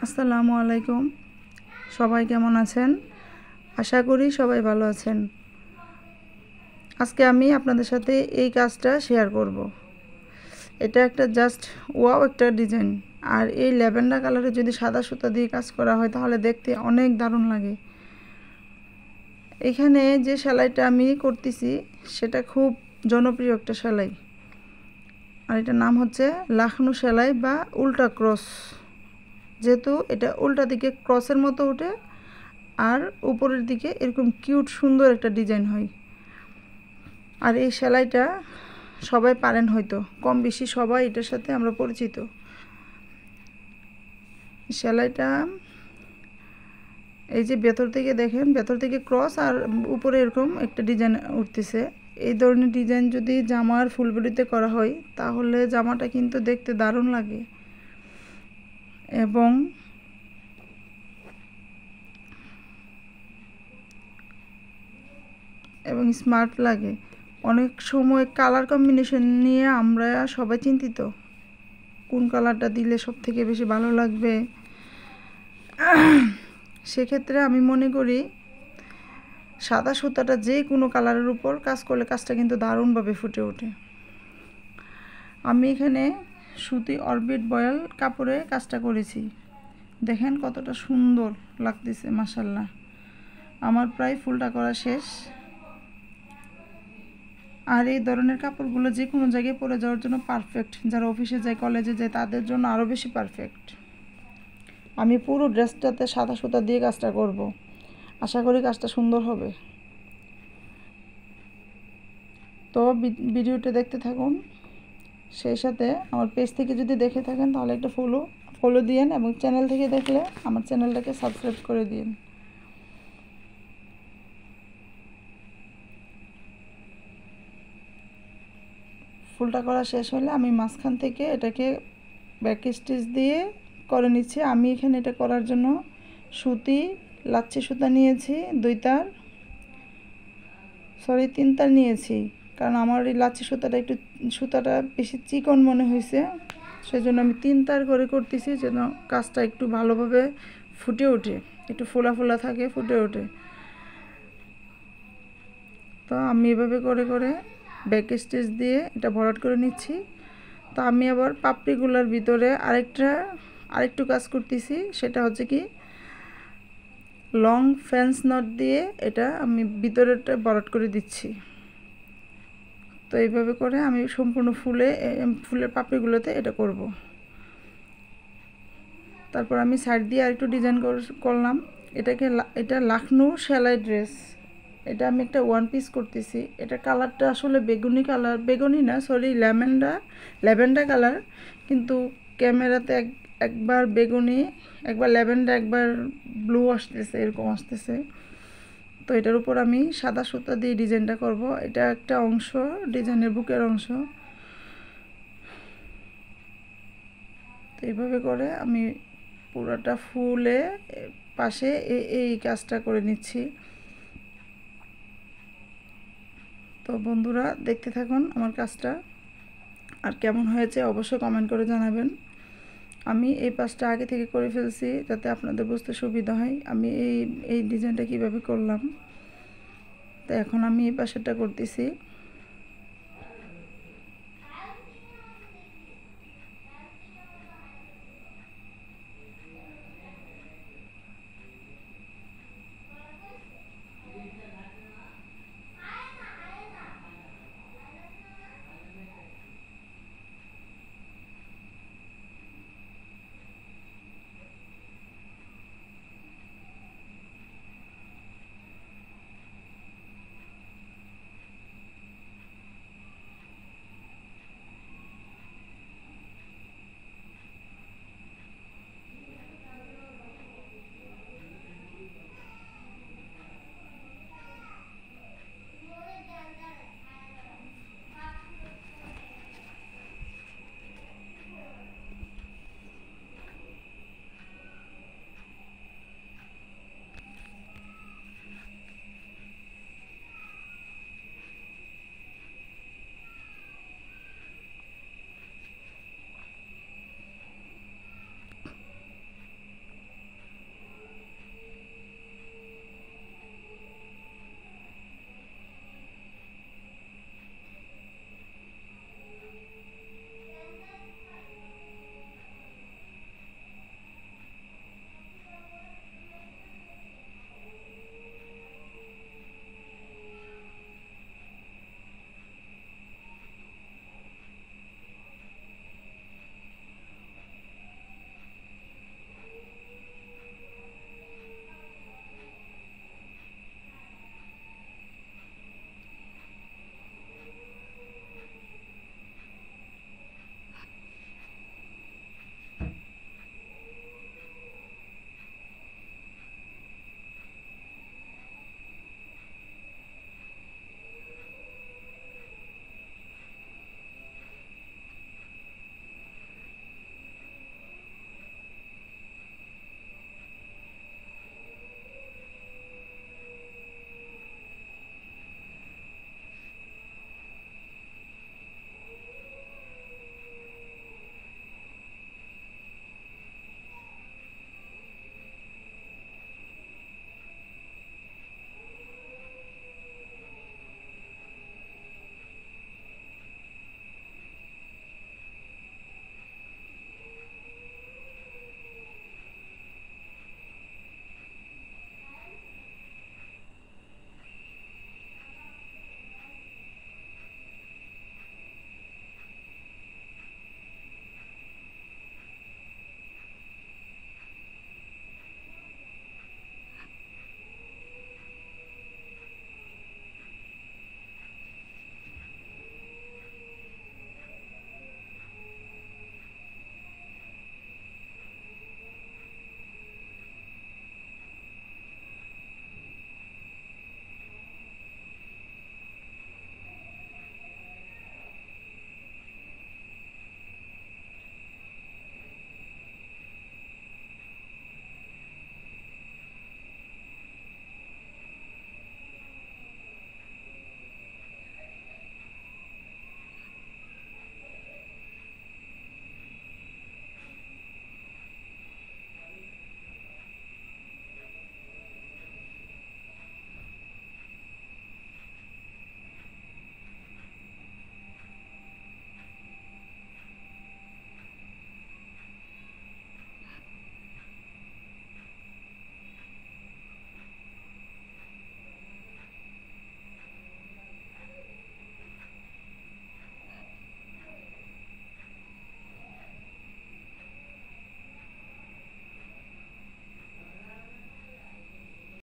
আসসালামু আলাইকুম। সবাই কেমন আছেন? আশা করি সবাই ভালো আছেন। আজকে আমি আপনাদের সাথে এই কাজটা শেয়ার করব। এটা একটা জাস্ট ওয়াও একটা ডিজাইন। আর এই ল্যাভেন্ডার কালারে যদি সাদা সুতা দিয়ে কাজ করা হয় তাহলে দেখতে অনেক দারুণ লাগে। এখানে যে সেলাইটা আমি করতেছি সেটা খুব জনপ্রিয় একটা সেলাই। আর এটার নাম হচ্ছে লাখনৌ সেলাই বা উল্টা ক্রস। যেহেতু এটা উল্টা দিকে ক্রসের মতো ওঠে আর উপরের দিকে এরকম কিউট সুন্দর একটা ডিজাইন হয়। আর এই সেলাইটা সবাই পারেন, হয়তো কম বেশি সবাই এটার সাথে আমরা পরিচিত। সেলাইটা এই যে ভেতর থেকে দেখেন, ভেতর থেকে ক্রস আর উপরে এরকম একটা ডিজাইন উঠতেছে। এই ধরনের ডিজাইন যদি জামার ফুল বডিতে করা হয় তাহলে জামাটা কিন্তু দেখতে দারুণ লাগে এবং স্মার্ট লাগে। অনেক সময় কালার কম্বিনেশন নিয়ে আমরা সবাই চিন্তিত, কোন কালারটা দিলে সব থেকে বেশি ভালো লাগবে। সেক্ষেত্রে আমি মনে করি সাদা সুতাটা যে কোনো কালারের উপর কাজ করলে কাজটা কিন্তু দারুণভাবে ফুটে ওঠে। আমি এখানে সুতি অরবিট বয়েল কাপড়ে কাজটা করেছি। দেখেন কতটা সুন্দর লাগতেছে, মাশাআল্লাহ। আমার প্রায় ফুলটা করা শেষ। আর এই ধরনের কাপড়গুলো যে কোনো জায়গায় পরে যাওয়ার জন্য পারফেক্ট। যারা অফিসে যায়, কলেজে যায়, তাদের জন্য আরও বেশি পারফেক্ট। আমি পুরো ড্রেসটাতে সাদা সুতা দিয়ে কাজটা করব। আশা করি কাজটা সুন্দর হবে। তো ভিডিওটা দেখতে থাকুন। সেই সাথে আমার পেজ থেকে যদি দেখে থাকেন তাহলে একটা ফলো দিয়েন, এবং চ্যানেল থেকে দেখলে আমার চ্যানেলটাকে সাবস্ক্রাইব করে দিন। ফুলটা করা শেষ হলে আমি মাঝখান থেকে এটাকে ব্যাক স্টিচ দিয়ে করে নিচ্ছি। আমি এখানে এটা করার জন্য সুতি লাচ্ছি সুতা নিয়েছি 3 তার নিয়েছি, কারণ আমার এই লাচ্ছি সুতাটা বেশি চিকন মনে হয়েছে। সেজন্য আমি 3 তার করে করতেছি, যেন কাজটা একটু ভালোভাবে ফুটে ওঠে, একটু ফোলা ফোলা থাকে, ফুটে ওঠে। তো আমি এভাবে করে করে ব্যাক স্টিচ দিয়ে এটা ভরাট করে নিচ্ছি। তো আমি আবার পাপড়িগুলোর ভিতরে আরেকটু কাজ করতেছি। সেটা হচ্ছে কি, লং ফ্যান্স নট দিয়ে এটা আমি ভিতরেরটা ভরাট করে দিচ্ছি। তো এইভাবে করে আমি সম্পূর্ণ ফুলের পাপড়িগুলোতে এটা করব। তারপর আমি সাইড দিয়ে আরেকটু ডিজাইন করলাম। এটা লখনৌ সেলাই ড্রেস। এটা আমি একটা ওয়ান পিস করতেছি। এটা কালারটা আসলে বেগুনি না, সরি, ল্যাভেন্ডার কালার। কিন্তু ক্যামেরাতে একবার বেগুনি, একবার ল্যাভেন্ডার, একবার ব্লু আসতেছে, এরকম আসতেছে। তো এটার উপর আমি সাদা সুতা দিয়ে ডিজাইনটা করব। এটা একটা অংশ, ডিজাইনের বুকের অংশ। তো এইভাবে করে আমি পুরোটা ফুলে পাশে এই কাজটা করে নিচ্ছি। তো বন্ধুরা দেখতে থাকুন আমার কাজটা, আর কেমন হয়েছে অবশ্যই কমেন্ট করে জানাবেন। আমি এই পাশটা আগে থেকে করে ফেলছি যাতে আপনাদের বুঝতে সুবিধা হয় আমি এই ডিজাইনটা কিভাবে করলাম। তো এখন আমি এই পাশেরটা করতেছি।